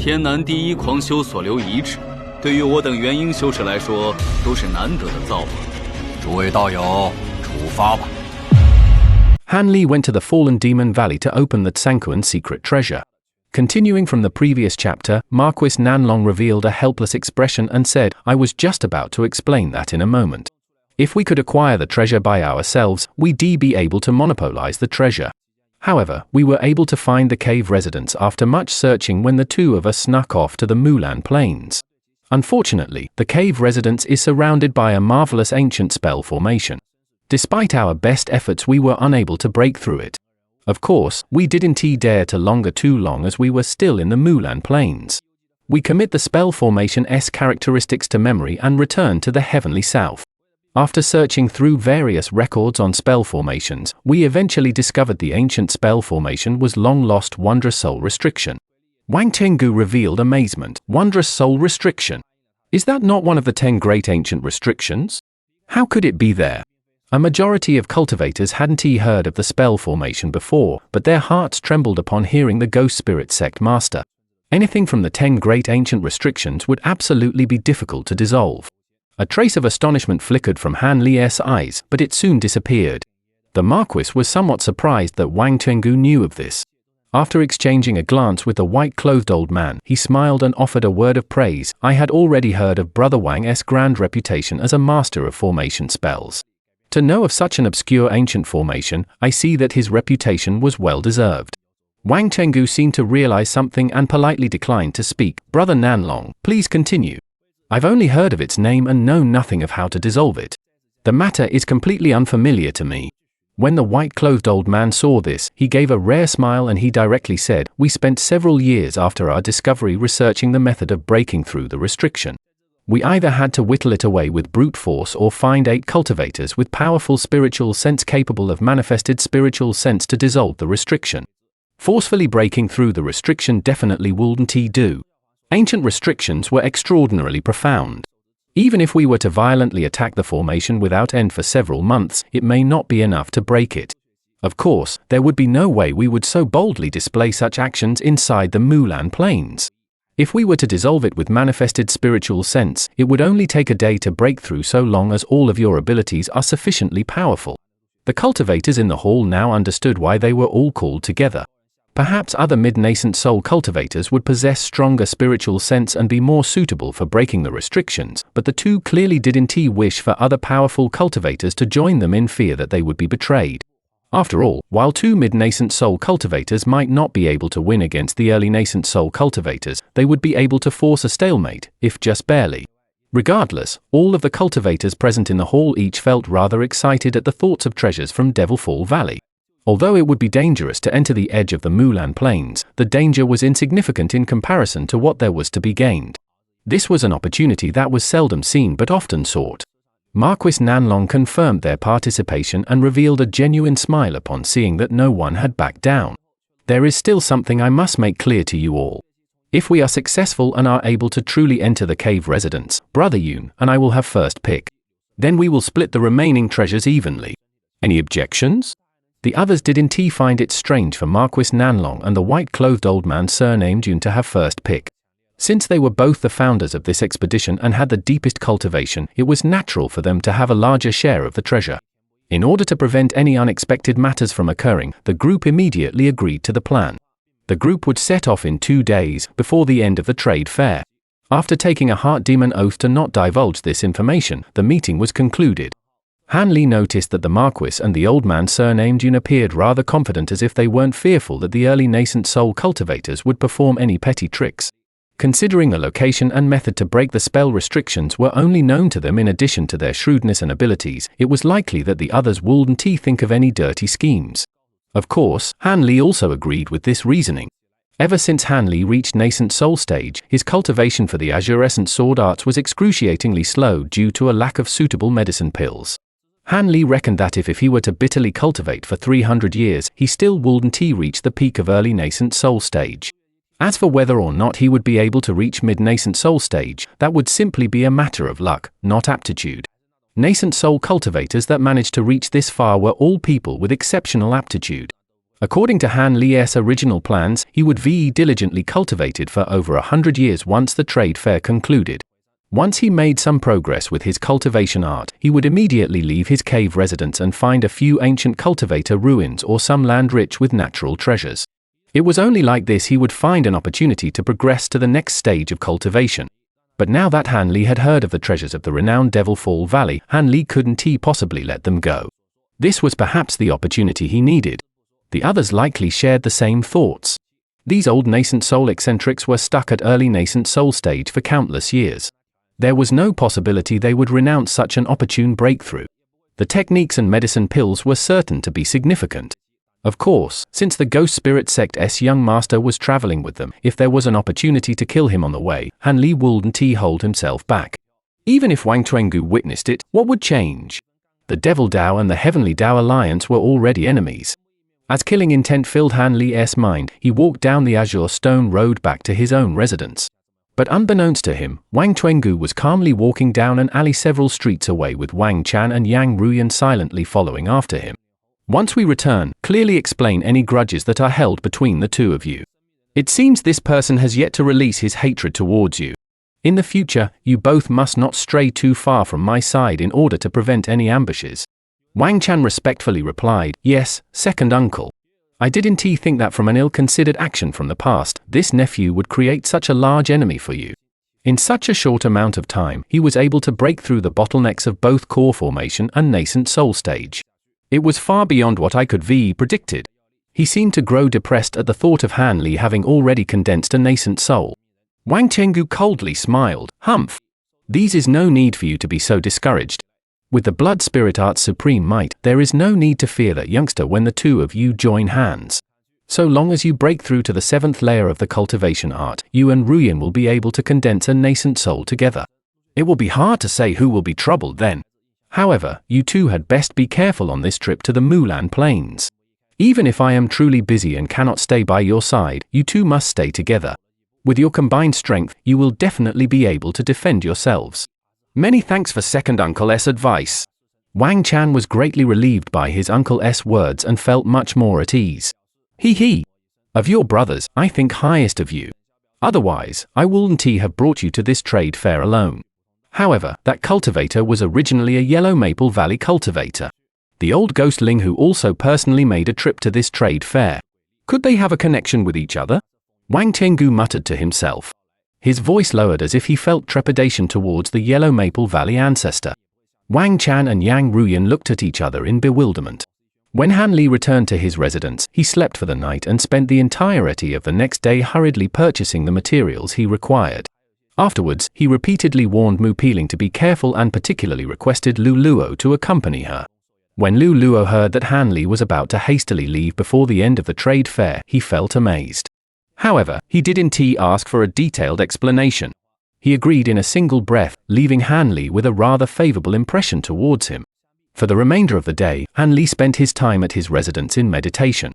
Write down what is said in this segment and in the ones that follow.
天南第一狂修所留遗址，对于我等元婴修士来说，都是难得的造化。诸位道友，出发吧。Han Li went to the fallen demon valley to open the Cangkun Secret Treasure. Continuing from the previous chapter, Marquis Nanlong revealed a helpless expression and said, "I was just about to explain that in a moment. If we could acquire the treasure by ourselves, we'd be able to monopolize the treasure. However, we were able to find the cave residence after much searching when the two of us snuck off to the Mulan Plains. Unfortunately, the cave residence is surrounded by a marvelous ancient spell formation. Despite our best efforts, we were unable to break through it. Of course, we didn't dare to longer too long as we were still in the Mulan Plains. We commit the spell formation's characteristics to memory and return to the heavenly south. After searching through various records on spell formations, we eventually discovered the ancient spell formation was long-lost Wondrous Soul Restriction." Wang Chenggu revealed amazement. Wondrous Soul Restriction? Is that not one of the 10 great ancient restrictions? How could it be there? A majority of cultivators hadn't heard of the spell formation before, but their hearts trembled upon hearing the Ghost Spirit Sect Master. Anything from the 10 great ancient restrictions would absolutely be difficult to dissolve. A trace of astonishment flickered from Han Li's eyes, but it soon disappeared. The Marquis was somewhat surprised that Wang Chenggu knew of this. After exchanging a glance with the white-clothed old man, he smiled and offered a word of praise. "I had already heard of Brother Wang's grand reputation as a master of formation spells. To know of such an obscure ancient formation, I see that his reputation was well deserved." Wang Chenggu seemed to realize something and politely declined to speak. "Brother Nanlong, please continue. I've only heard of its name and know nothing of how to dissolve it. The matter is completely unfamiliar to me." When the white-clothed old man saw this, he gave a rare smile and he directly said, "We spent several years after our discovery researching the method of breaking through the restriction. We either had to whittle it away with brute force or find 8 cultivators with powerful spiritual sense capable of manifested spiritual sense to dissolve the restriction. Forcefully breaking through the restriction definitely wouldn't do. Ancient restrictions were extraordinarily profound. Even if we were to violently attack the formation without end for several months, it may not be enough to break it. Of course, there would be no way we would so boldly display such actions inside the Mulan Plains. If we were to dissolve it with manifested spiritual sense, it would only take a day to break through so long as all of your abilities are sufficiently powerful." The cultivators in the hall now understood why they were all called together. Perhaps other mid-nascent soul cultivators would possess stronger spiritual sense and be more suitable for breaking the restrictions, but the two clearly didn't wish for other powerful cultivators to join them in fear that they would be betrayed. After all, while 2 mid-nascent soul cultivators might not be able to win against the early nascent soul cultivators, they would be able to force a stalemate, if just barely. Regardless, all of the cultivators present in the hall each felt rather excited at the thoughts of treasures from Devilfall Valley. Although it would be dangerous to enter the edge of the Mulan Plains, the danger was insignificant in comparison to what there was to be gained. This was an opportunity that was seldom seen but often sought. Marquis Nanlong confirmed their participation and revealed a genuine smile upon seeing that no one had backed down. "There is still something I must make clear to you all. If we are successful and are able to truly enter the cave residence, Brother Yun and I will have first pick. Then we will split the remaining treasures evenly. Any objections?" The others didn't find it strange for Marquis Nanlong and the white-clothed old man surnamed Yun to have first pick. Since they were both the founders of this expedition and had the deepest cultivation, it was natural for them to have a larger share of the treasure. In order to prevent any unexpected matters from occurring, the group immediately agreed to the plan. The group would set off in 2 days, before the end of the trade fair. After taking a heart demon oath to not divulge this information, the meeting was concluded. Han Li noticed that the Marquis and the old man surnamed Yun appeared rather confident, as if they weren't fearful that the early nascent soul cultivators would perform any petty tricks. Considering the location and method to break the spell restrictions were only known to them in addition to their shrewdness and abilities, it was likely that the others wouldn't think of any dirty schemes. Of course, Han Li also agreed with this reasoning. Ever since Han Li reached nascent soul stage, his cultivation for the azurescent sword arts was excruciatingly slow due to a lack of suitable medicine pills. Han Li reckoned that if he were to bitterly cultivate for 300 years, he still wouldn't reach the peak of early nascent soul stage. As for whether or not he would be able to reach mid-nascent soul stage, that would simply be a matter of luck, not aptitude. Nascent soul cultivators that managed to reach this far were all people with exceptional aptitude. According to Han Li's original plans, he would be diligently cultivated for over 100 years once the trade fair concluded. Once he made some progress with his cultivation art, he would immediately leave his cave residence and find a few ancient cultivator ruins or some land rich with natural treasures. It was only like this he would find an opportunity to progress to the next stage of cultivation. But now that Han Li had heard of the treasures of the renowned Devil Fall Valley, Han Li couldn't possibly let them go. This was perhaps the opportunity he needed. The others likely shared the same thoughts. These old nascent soul eccentrics were stuck at early nascent soul stage for countless years. There was no possibility they would renounce such an opportune breakthrough. The techniques and medicine pills were certain to be significant. Of course, since the Ghost Spirit Sect's young master was traveling with them, if there was an opportunity to kill him on the way, Han Li wouldn't hold himself back. Even if Wang Tuangu witnessed it, what would change? The Devil Dao and the Heavenly Dao Alliance were already enemies. As killing intent filled Han Li's mind, he walked down the Azure Stone Road back to his own residence. But unbeknownst to him, Wang Tuangu was calmly walking down an alley several streets away with Wang Chan and Yang Ruyan silently following after him. Once we return, clearly explain any grudges that are held between the two of you. It seems this person has yet to release his hatred towards you. In the future, you both must not stray too far from my side in order to prevent any ambushes. Wang Chan respectfully replied, "Yes, second uncle. I didn't think that from an ill-considered action from the past, this nephew would create such a large enemy for you." In such a short amount of time, he was able to break through the bottlenecks of both core formation and nascent soul stage. It was far beyond what I could predicted. He seemed to grow depressed at the thought of Han Li having already condensed a nascent soul. Wang Chenggu coldly smiled. "Humph. These is no need for you to be so discouraged. With the blood spirit art's supreme might, there is no need to fear that youngster when the two of you join hands. So long as you break through to the 7th layer of the cultivation art, you and Ruyan will be able to condense a nascent soul together. It will be hard to say who will be troubled then. However, you two had best be careful on this trip to the Mulan Plains. Even if I am truly busy and cannot stay by your side, you two must stay together. With your combined strength, you will definitely be able to defend yourselves." Many thanks for second uncle's advice. Wang Chan was greatly relieved by his uncle's words and felt much more at ease. He. Of your brothers, I think highest of you. Otherwise, I wouldn't have brought you to this trade fair alone. However, that cultivator was originally a Yellow Maple Valley cultivator. The old ghostling who also personally made a trip to this trade fair. Could they have a connection with each other? Wang Chenggu muttered to himself. His voice lowered as if he felt trepidation towards the Yellow Maple Valley ancestor. Wang Chan and Yang Ruyan looked at each other in bewilderment. When Han Li returned to his residence, he slept for the night and spent the entirety of the next day hurriedly purchasing the materials he required. Afterwards, he repeatedly warned Mu Piling to be careful and particularly requested Lu Luo to accompany her. When Lu Luo heard that Han Li was about to hastily leave before the end of the trade fair, he felt amazed. However, he didn't ask for a detailed explanation. He agreed in a single breath, leaving Han Li with a rather favorable impression towards him. For the remainder of the day, Han Li spent his time at his residence in meditation.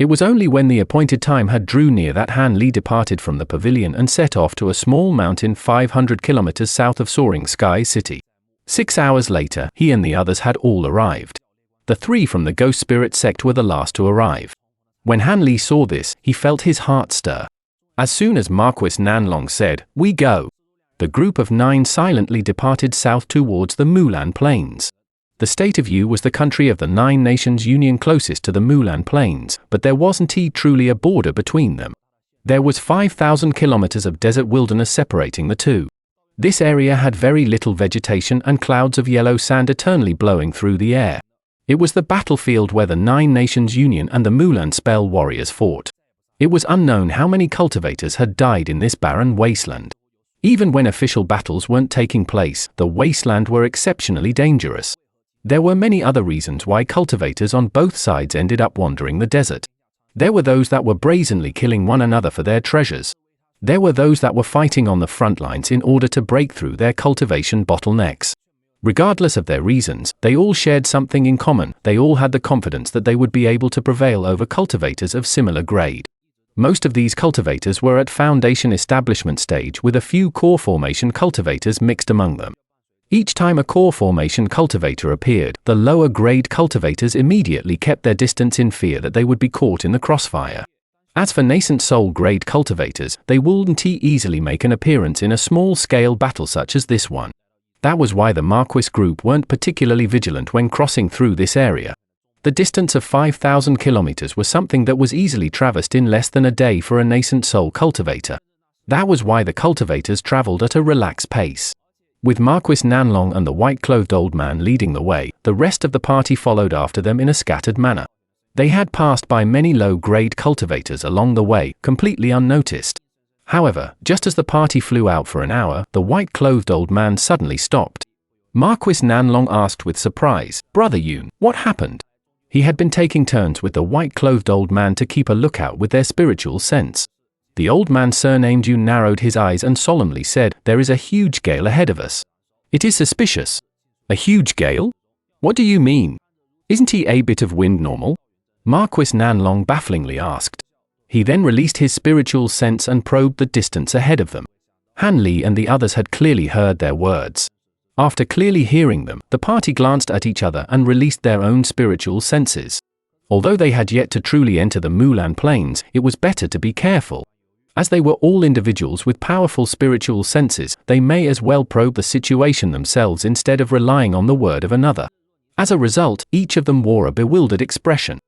It was only when the appointed time had drew near that Han Li departed from the pavilion and set off to a small mountain 500 kilometers south of Soaring Sky City. 6 hours later, he and the others had all arrived. The 3 from the Ghost Spirit sect were the last to arrive. When Han Li saw this, he felt his heart stir. As soon as Marquis Nanlong said, "We go," the group of 9 silently departed south towards the Mulan Plains. The State of Yu was the country of the 9 nations union closest to the Mulan Plains, but there wasn't truly a border between them. There was 5,000 kilometers of desert wilderness separating the two. This area had very little vegetation and clouds of yellow sand eternally blowing through the air. It was the battlefield where the 9 nations union and the Mulan spell warriors fought. It was unknown how many cultivators had died in this barren wasteland. Even when official battles weren't taking place, the wasteland were exceptionally dangerous. There were many other reasons why cultivators on both sides ended up wandering the desert. There were those that were brazenly killing one another for their treasures. There were those that were fighting on the front lines in order to break through their cultivation bottlenecks. Regardless of their reasons, they all shared something in common. They all had the confidence that they would be able to prevail over cultivators of similar grade. Most of these cultivators were at foundation establishment stage with a few core formation cultivators mixed among them. Each time a core formation cultivator appeared, the lower grade cultivators immediately kept their distance in fear that they would be caught in the crossfire. As for nascent soul grade cultivators, they wouldn't easily make an appearance in a small scale battle such as this one. That was why the Marquis group weren't particularly vigilant when crossing through this area. The distance of 5,000 kilometers was something that was easily traversed in less than a day for a nascent soul cultivator. That was why the cultivators traveled at a relaxed pace. With Marquis Nanlong and the white-clothed old man leading the way, the rest of the party followed after them in a scattered manner. They had passed by many low-grade cultivators along the way, completely unnoticed. However, just as the party flew out for an hour, the white-clothed old man suddenly stopped. Marquis Nanlong asked with surprise, "Brother Yun, what happened?" He had been taking turns with the white-clothed old man to keep a lookout with their spiritual sense. The old man surnamed Yun narrowed his eyes and solemnly said, "There is a huge gale ahead of us. It is suspicious." "A huge gale? What do you mean? Isn't a bit of wind normal?" Marquis Nanlong bafflingly asked. He then released his spiritual sense and probed the distance ahead of them. Han Li and the others had clearly heard their words. After clearly hearing them, the party glanced at each other and released their own spiritual senses. Although they had yet to truly enter the Mulan plains, it was better to be careful. As they were all individuals with powerful spiritual senses, they may as well probe the situation themselves instead of relying on the word of another. As a result, each of them wore a bewildered expression.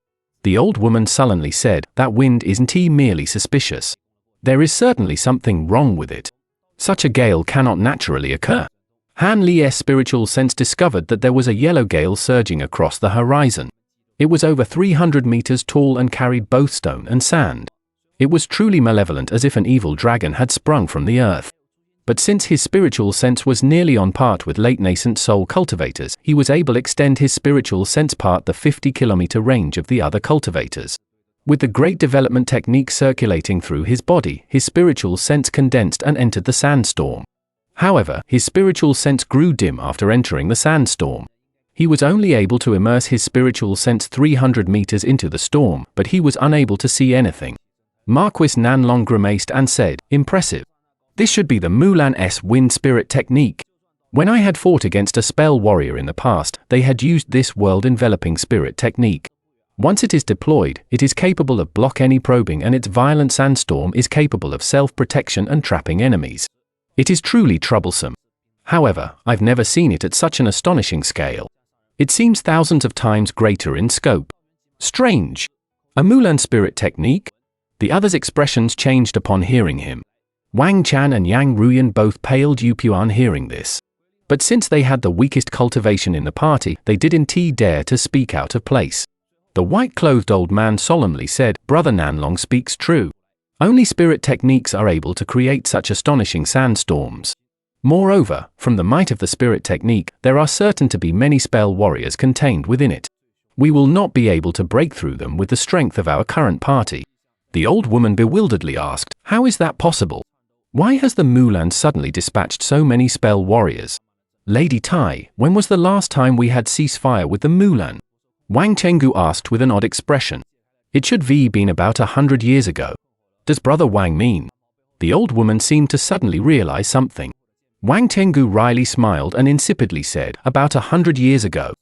The old woman sullenly said, "That wind isn't merely suspicious. There is certainly something wrong with it. Such a gale cannot naturally occur." Han Li's spiritual sense discovered that there was a yellow gale surging across the horizon. It was over 300 meters tall and carried both stone and sand. It was truly malevolent, as if an evil dragon had sprung from the earth. But since his spiritual sense was nearly on par with late nascent soul cultivators, he was able to extend his spiritual sense past the 50-kilometer range of the other cultivators. With the great development technique circulating through his body, his spiritual sense condensed and entered the sandstorm. However, his spiritual sense grew dim after entering the sandstorm. He was only able to immerse his spiritual sense 300 meters into the storm, but he was unable to see anything. Marquis Nanlong grimaced and said, "Impressive. This should be the Mulan's wind spirit technique. When I had fought against a spell warrior in the past, they had used this world-enveloping spirit technique. Once it is deployed, it is capable of block any probing, and its violent sandstorm is capable of self-protection and trapping enemies. It is truly troublesome. However, I've never seen it at such an astonishing scale. It seems thousands of times greater in scope. Strange. A Mulan spirit technique?" The others' expressions changed upon hearing him. Wang Chan and Yang Ruyan both paled Yupuan hearing this. But since they had the weakest cultivation in the party, they didn't dare to speak out of place. The white-clothed old man solemnly said, "Brother Nanlong speaks true. Only spirit techniques are able to create such astonishing sandstorms. Moreover, from the might of the spirit technique, there are certain to be many spell warriors contained within it. We will not be able to break through them with the strength of our current party." The old woman bewilderedly asked, "How is that possible? Why has the Mulan suddenly dispatched so many spell warriors? Lady Tai, when was the last time we had ceasefire with the Mulan?" Wang Chenggu asked with an odd expression. "It should have been about 100 years ago. Does Brother Wang mean?" The old woman seemed to suddenly realize something. Wang Chenggu wryly smiled and insipidly said, "About 100 years ago.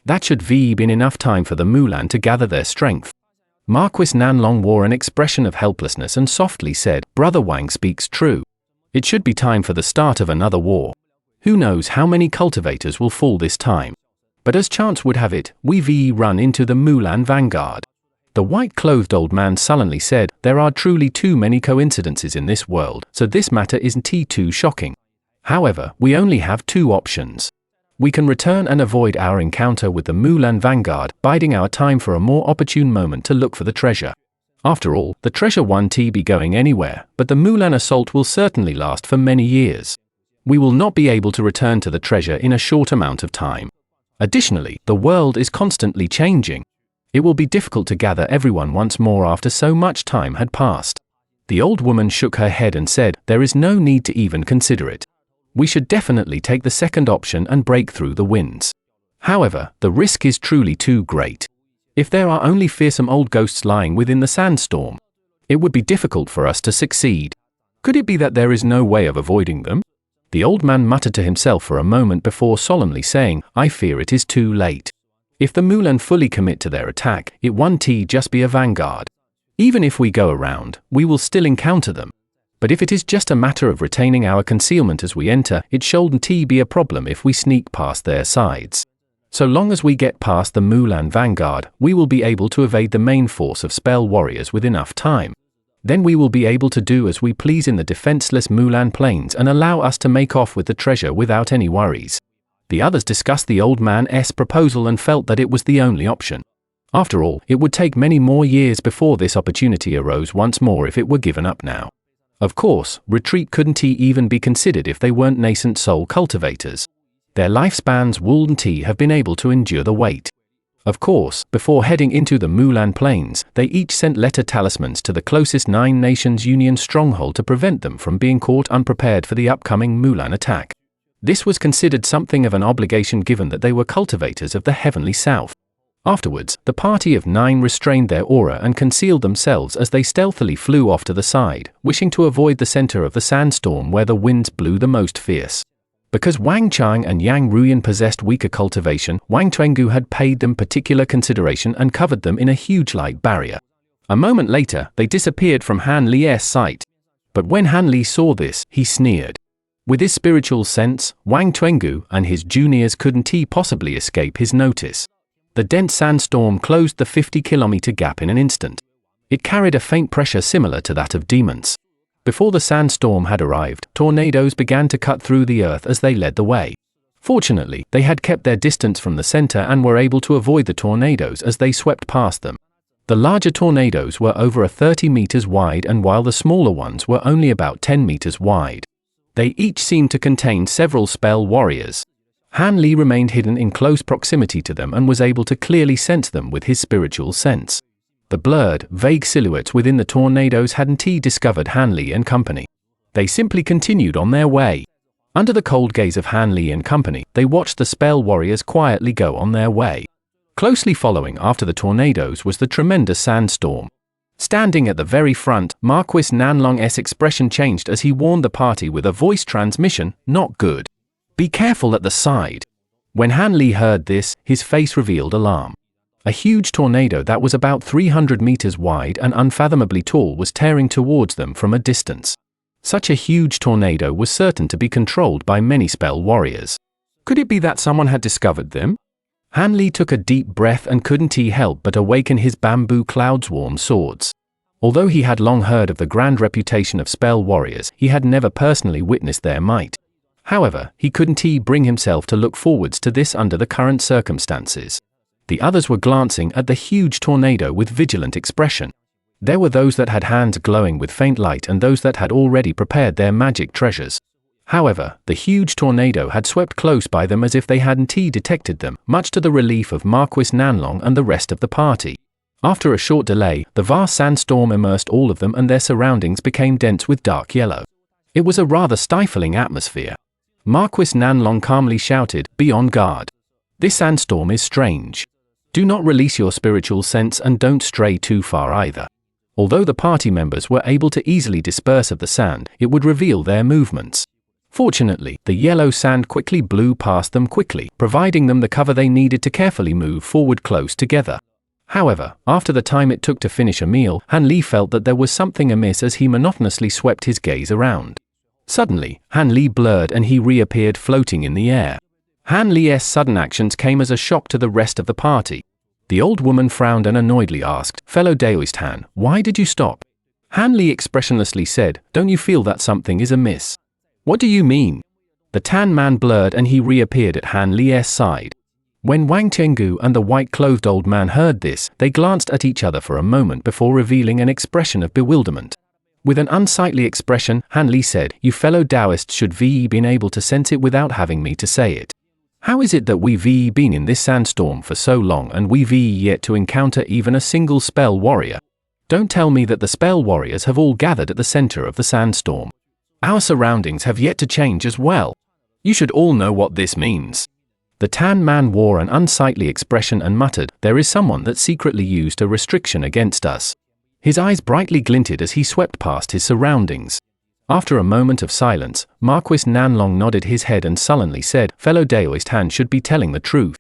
That should have been enough time for the Mulan to gather their strength." Marquis Nanlong wore an expression of helplessness and softly said, "Brother Wang speaks true. It should be time for the start of another war. Who knows how many cultivators will fall this time. But as chance would have it, we've run into the Mulan vanguard." The white-clothed old man sullenly said, "There are truly too many coincidences in this world, so this matter isn't too shocking. However, we only have two options. We can return and avoid our encounter with the Mulan vanguard, biding our time for a more opportune moment to look for the treasure. After all, the treasure won't be going anywhere, but the Mulan assault will certainly last for many years. We will not be able to return to the treasure in a short amount of time. Additionally, the world is constantly changing. It will be difficult to gather everyone once more after so much time had passed." The old woman shook her head and said, "There is no need to even consider it. We should definitely take the second option and break through the winds. However, the risk is truly too great. If there are only fearsome old ghosts lying within the sandstorm, it would be difficult for us to succeed. Could it be that there is no way of avoiding them?" The old man muttered to himself for a moment before solemnly saying, I fear it is too late. If the Mulan fully commit to their attack, it won't just be a vanguard. Even if we go around, we will still encounter them. But if it is just a matter of retaining our concealment as we enter, it shouldn't be a problem if we sneak past their sides. So long as we get past the Mulan vanguard, we will be able to evade the main force of spell warriors with enough time. Then we will be able to do as we please in the defenseless Mulan plains and allow us to make off with the treasure without any worries. The others discussed the old man's proposal and felt that it was the only option. After all, it would take many more years before this opportunity arose once more if it were given up now. Of course, retreat couldn't even be considered if they weren't nascent soul cultivators. Their lifespans wouldn't have been able to endure the weight. Of course, before heading into the Mulan plains, they each sent letter talismans to the closest 9 Nations Union stronghold to prevent them from being caught unprepared for the upcoming Mulan attack. This was considered something of an obligation given that they were cultivators of the heavenly south. Afterwards, the party of 9 restrained their aura and concealed themselves as they stealthily flew off to the side, wishing to avoid the center of the sandstorm where the winds blew the most fierce. Because Wang Chang and Yang Ruyan possessed weaker cultivation, Wang Tuangu had paid them particular consideration and covered them in a huge light barrier. A moment later, they disappeared from Han Li's sight. But when Han Li saw this, he sneered. With his spiritual sense, Wang Tuangu and his juniors couldn't possibly escape his notice. The dense sandstorm closed the 50-kilometer gap in an instant. It carried a faint pressure similar to that of demons. Before the sandstorm had arrived, tornadoes began to cut through the earth as they led the way. Fortunately, they had kept their distance from the center and were able to avoid the tornadoes as they swept past them. The larger tornadoes were over 30 meters wide, and while the smaller ones were only about 10 meters wide. They each seemed to contain several spell warriors. Han Li remained hidden in close proximity to them and was able to clearly sense them with his spiritual sense. The blurred, vague silhouettes within the tornadoes hadn't discovered Han Li and company. They simply continued on their way. Under the cold gaze of Han Li and company, they watched the spell warriors quietly go on their way. Closely following after the tornadoes was the tremendous sandstorm. Standing at the very front, Marquis Nanlong's expression changed as he warned the party with a voice transmission, "Not good. Be careful at the side." When Han Li heard this, his face revealed alarm. A huge tornado that was about 300 meters wide and unfathomably tall was tearing towards them from a distance. Such a huge tornado was certain to be controlled by many spell warriors. Could it be that someone had discovered them? Han Li took a deep breath and couldn't help but awaken his bamboo cloud-swarm swords. Although he had long heard of the grand reputation of spell warriors, he had never personally witnessed their might. However, he couldn't bring himself to look forwards to this under the current circumstances. The others were glancing at the huge tornado with vigilant expression. There were those that had hands glowing with faint light and those that had already prepared their magic treasures. However, the huge tornado had swept close by them as if they hadn't detected them, much to the relief of Marquis Nanlong and the rest of the party. After a short delay, the vast sandstorm immersed all of them and their surroundings became dense with dark yellow. It was a rather stifling atmosphere. Marquis Nanlong calmly shouted, "Be on guard. This sandstorm is strange. Do not release your spiritual sense and don't stray too far either." Although the party members were able to easily disperse of the sand, it would reveal their movements. Fortunately, the yellow sand quickly blew past them quickly, providing them the cover they needed to carefully move forward close together. However, after the time it took to finish a meal, Han Li felt that there was something amiss as he monotonously swept his gaze around. Suddenly, Han Li blurred and he reappeared floating in the air. Han Li's sudden actions came as a shock to the rest of the party. The old woman frowned and annoyedly asked, "Fellow Daoist Han, why did you stop?" Han Li expressionlessly said, "Don't you feel that something is amiss?" "What do you mean?" The tan man blurred and he reappeared at Han Li's side. When Wang Tiangu and the white-clothed old man heard this, they glanced at each other for a moment before revealing an expression of bewilderment. With an unsightly expression, Han Li said, "You fellow Taoists should have been able to sense it without having me to say it. How is it that we've been in this sandstorm for so long and we've yet to encounter even a single spell warrior? Don't tell me that the spell warriors have all gathered at the center of the sandstorm. Our surroundings have yet to change as well. You should all know what this means." The tan man wore an unsightly expression and muttered, "There is someone that secretly used a restriction against us." His eyes brightly glinted as he swept past his surroundings. After a moment of silence, Marquis Nanlong nodded his head and sullenly said, "Fellow Daoist Han should be telling the truth.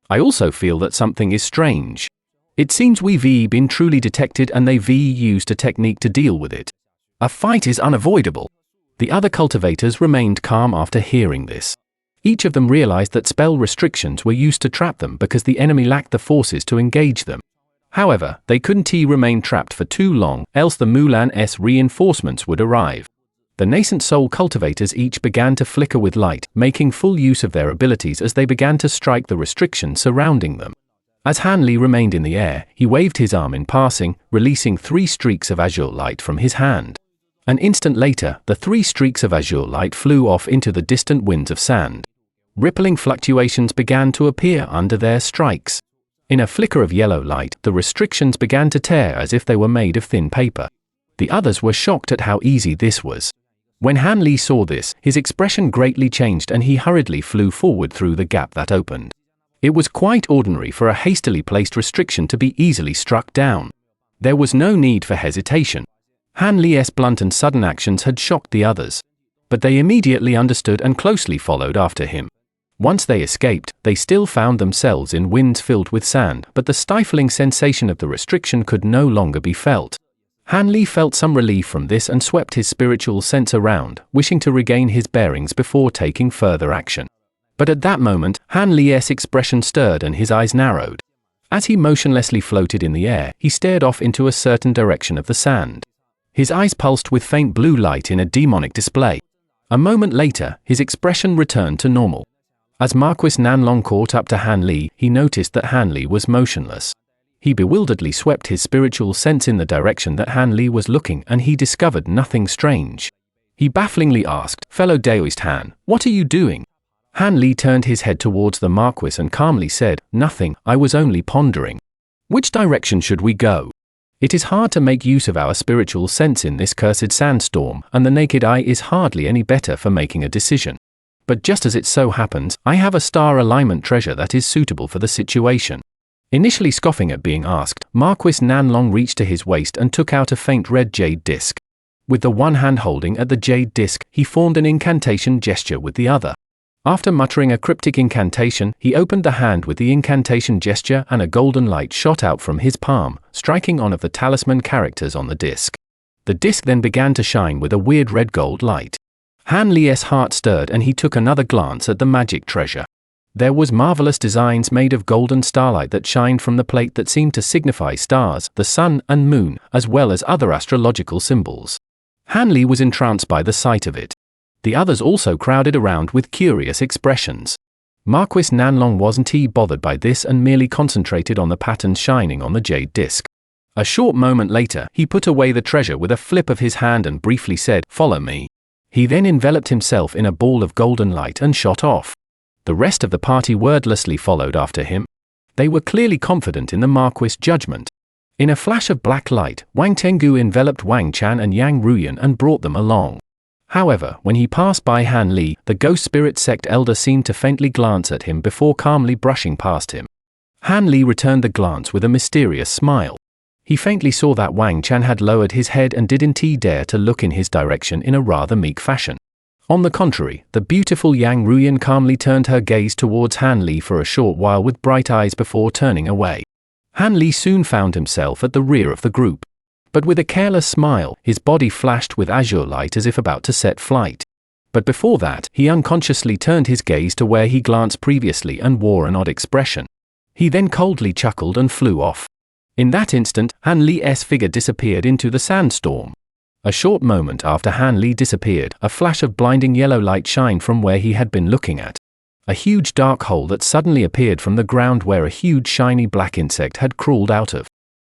I also feel that something is strange. It seems we've been truly detected and they've used a technique to deal with it. A fight is unavoidable." The other cultivators remained calm after hearing this. Each of them realized that spell restrictions were used to trap them because the enemy lacked the forces to engage them. However, they couldn't remain trapped for too long, else the Mulan's reinforcements would arrive. The nascent soul cultivators each began to flicker with light, making full use of their abilities as they began to strike the restrictions surrounding them. As Han Li remained in the air, he waved his arm in passing, releasing 3 streaks of azure light from his hand. An instant later, the 3 streaks of azure light flew off into the distant winds of sand. Rippling fluctuations began to appear under their strikes. In a flicker of yellow light, the restrictions began to tear as if they were made of thin paper. The others were shocked at how easy this was. When Han Li saw this, his expression greatly changed and he hurriedly flew forward through the gap that opened. It was quite ordinary for a hastily placed restriction to be easily struck down. There was no need for hesitation. Han Li's blunt and sudden actions had shocked the others. But they immediately understood and closely followed after him. Once they escaped, they still found themselves in winds filled with sand, but the stifling sensation of the restriction could no longer be felt. Han Li felt some relief from this and swept his spiritual sense around, wishing to regain his bearings before taking further action. But at that moment, Han Li's expression stirred and his eyes narrowed. As he motionlessly floated in the air, he stared off into a certain direction of the sand. His eyes pulsed with faint blue light in a demonic display. A moment later, his expression returned to normal. As Marquis Nanlong caught up to Han Li, he noticed that Han Li was motionless. He bewilderedly swept his spiritual sense in the direction that Han Li was looking and he discovered nothing strange. He bafflingly asked, "Fellow Daoist Han, what are you doing?" Han Li turned his head towards the Marquis and calmly said, "Nothing, I was only pondering. Which direction should we go? It is hard to make use of our spiritual sense in this cursed sandstorm, and the naked eye is hardly any better for making a decision. But just as it so happens, I have a star alignment treasure that is suitable for the situation." Initially scoffing at being asked, Marquis Nanlong reached to his waist and took out a faint red jade disc. With the one hand holding at the jade disc, he formed an incantation gesture with the other. After muttering a cryptic incantation, he opened the hand with the incantation gesture and a golden light shot out from his palm, striking one of the talisman characters on the disc. The disc then began to shine with a weird red-gold light. Han Li's heart stirred and he took another glance at the magic treasure. There was marvelous designs made of golden starlight that shined from the plate that seemed to signify stars, the sun and moon, as well as other astrological symbols. Han Li was entranced by the sight of it. The others also crowded around with curious expressions. Marquis Nanlong wasn't bothered by this and merely concentrated on the patterns shining on the jade disc. A short moment later, he put away the treasure with a flip of his hand and briefly said, "Follow me." He then enveloped himself in a ball of golden light and shot off. The rest of the party wordlessly followed after him. They were clearly confident in the Marquis' judgment. In a flash of black light, Wang Tengu enveloped Wang Chan and Yang Ruyan and brought them along. However, when he passed by Han Li, the ghost spirit sect elder seemed to faintly glance at him before calmly brushing past him. Han Li returned the glance with a mysterious smile. He faintly saw that Wang Chan had lowered his head and didn't dare to look in his direction in a rather meek fashion. On the contrary, the beautiful Yang Ruyan calmly turned her gaze towards Han Li for a short while with bright eyes before turning away. Han Li soon found himself at the rear of the group. But with a careless smile, his body flashed with azure light as if about to set flight. But before that, he unconsciously turned his gaze to where he glanced previously and wore an odd expression. He then coldly chuckled and flew off. In that instant, Han Li's figure disappeared into the sandstorm. A short moment after Han Li disappeared, a flash of blinding yellow light shined from where he had been looking at. A huge dark hole that suddenly appeared from the ground where a huge shiny black insect had crawled out of.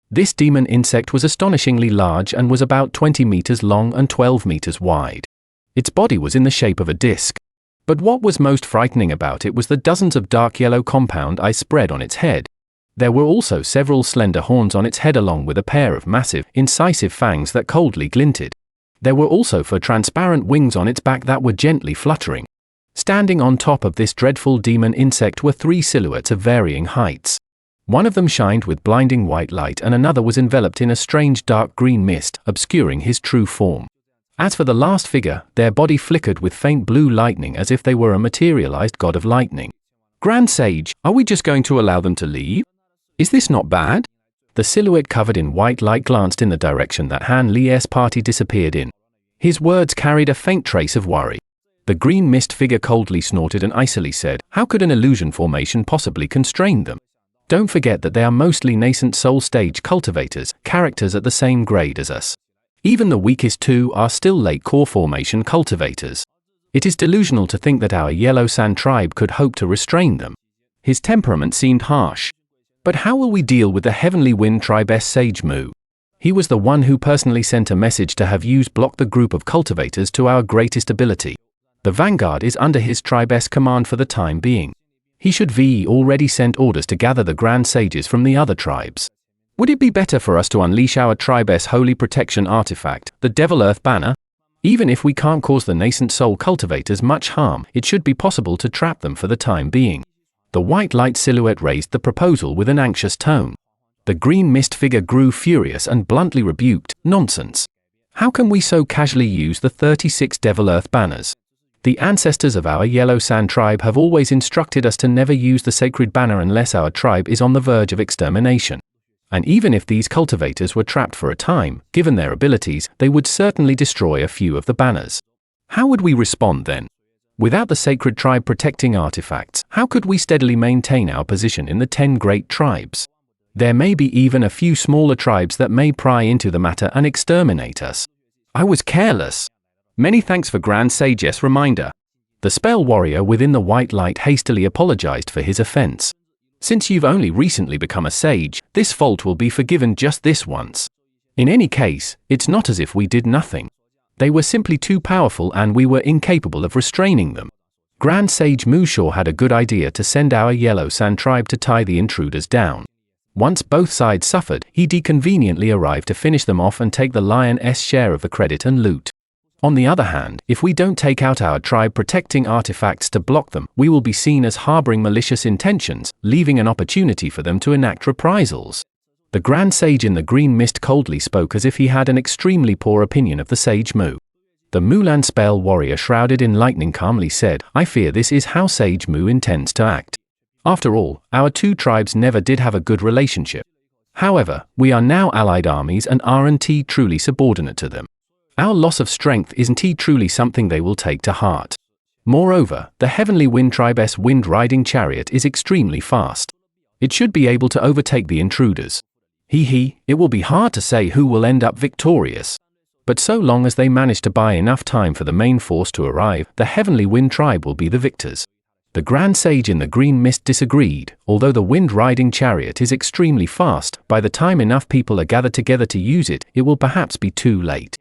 This demon insect was astonishingly large and was about 20 meters long and 12 meters wide. Its body was in the shape of a disc. But what was most frightening about it was the dozens of dark yellow compound eyes spread on its head. There were also several slender horns on its head along with a pair of massive, incisive fangs that coldly glinted. There were also four transparent wings on its back that were gently fluttering. Standing on top of this dreadful demon insect were 3 silhouettes of varying heights. One of them shined with blinding white light and another was enveloped in a strange dark green mist, obscuring his true form. As for the last figure, their body flickered with faint blue lightning as if they were a materialized god of lightning. Grand Sage, are we just going to allow them to leave? Is this not bad? The silhouette covered in white light glanced in the direction that Han Li's party disappeared in. His words carried a faint trace of worry. The green mist figure coldly snorted and icily said, how could an illusion formation possibly constrain them? Don't forget that they are mostly nascent soul stage cultivators, characters at the same grade as us. Even the weakest two are still late core formation cultivators. It is delusional to think that our Yellow Sand tribe could hope to restrain them. His temperament seemed harsh. But how will we deal with the Heavenly Wind tribe's Sage Mu? He was the one who personally sent a message to have Yus block the group of cultivators to our greatest ability. The vanguard is under his tribe's command for the time being. He should have already sent orders to gather the Grand Sages from the other tribes. Would it be better for us to unleash our tribe's holy protection artifact, the Devil Earth Banner? Even if we can't cause the nascent soul cultivators much harm, it should be possible to trap them for the time being. The white light silhouette raised the proposal with an anxious tone. The green mist figure grew furious and bluntly rebuked, nonsense. How can we so casually use the 36 Devil Earth banners? The ancestors of our Yellow Sand tribe have always instructed us to never use the sacred banner unless our tribe is on the verge of extermination. And even if these cultivators were trapped for a time, given their abilities, they would certainly destroy a few of the banners. How would we respond then? Without the sacred tribe protecting artifacts, how could we steadily maintain our position in the 10 great tribes? There may be even a few smaller tribes that may pry into the matter and exterminate us. I was careless. Many thanks for Grand Sage's reminder. The spell warrior within the white light hastily apologized for his offense. Since you've only recently become a sage, this fault will be forgiven just this once. In any case, it's not as if we did nothing. They were simply too powerful and we were incapable of restraining them. Grand Sage Mushaw had a good idea to send our Yellow Sand tribe to tie the intruders down. Once both sides suffered, he conveniently arrived to finish them off and take the lion's share of the credit and loot. On the other hand, if we don't take out our tribe-protecting artifacts to block them, we will be seen as harboring malicious intentions, leaving an opportunity for them to enact reprisals. The Grand Sage in the green mist coldly spoke as if he had an extremely poor opinion of the Sage Mu. The Mulan spell warrior shrouded in lightning calmly said, I fear this is how Sage Mu intends to act. After all, our two tribes never did have a good relationship. However, we are now allied armies and aren't truly subordinate to them. Our loss of strength isn't truly something they will take to heart. Moreover, the Heavenly Wind tribe's wind-riding chariot is extremely fast. It should be able to overtake the intruders. It will be hard to say who will end up victorious. But so long as they manage to buy enough time for the main force to arrive, the Heavenly Wind tribe will be the victors. The Grand Sage in the green mist disagreed. Although the wind-riding chariot is extremely fast, by the time enough people are gathered together to use it, it will perhaps be too late.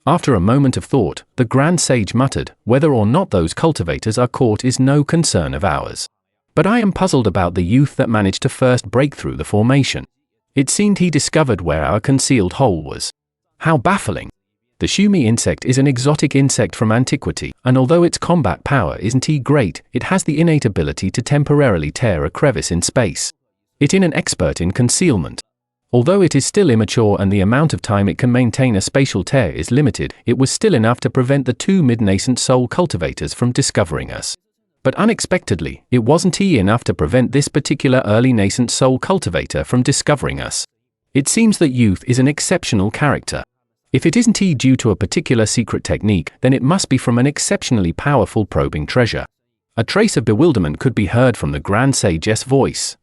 After a moment of thought, the Grand Sage muttered, whether or not those cultivators are caught is no concern of ours. But I am puzzled about the youth that managed to first break through the formation. It seemed he discovered where our concealed hole was. How baffling! The Shumi insect is an exotic insect from antiquity, and although its combat power isn't great, it has the innate ability to temporarily tear a crevice in space. It is an expert in concealment. Although it is still immature and the amount of time it can maintain a spatial tear is limited, it was still enough to prevent the two mid-nascent soul cultivators from discovering us. But unexpectedly, it wasn't enough to prevent this particular early nascent soul cultivator from discovering us. It seems that youth is an exceptional character. If it isn't due to a particular secret technique, then it must be from an exceptionally powerful probing treasure. A trace of bewilderment could be heard from the Grand Sage's voice.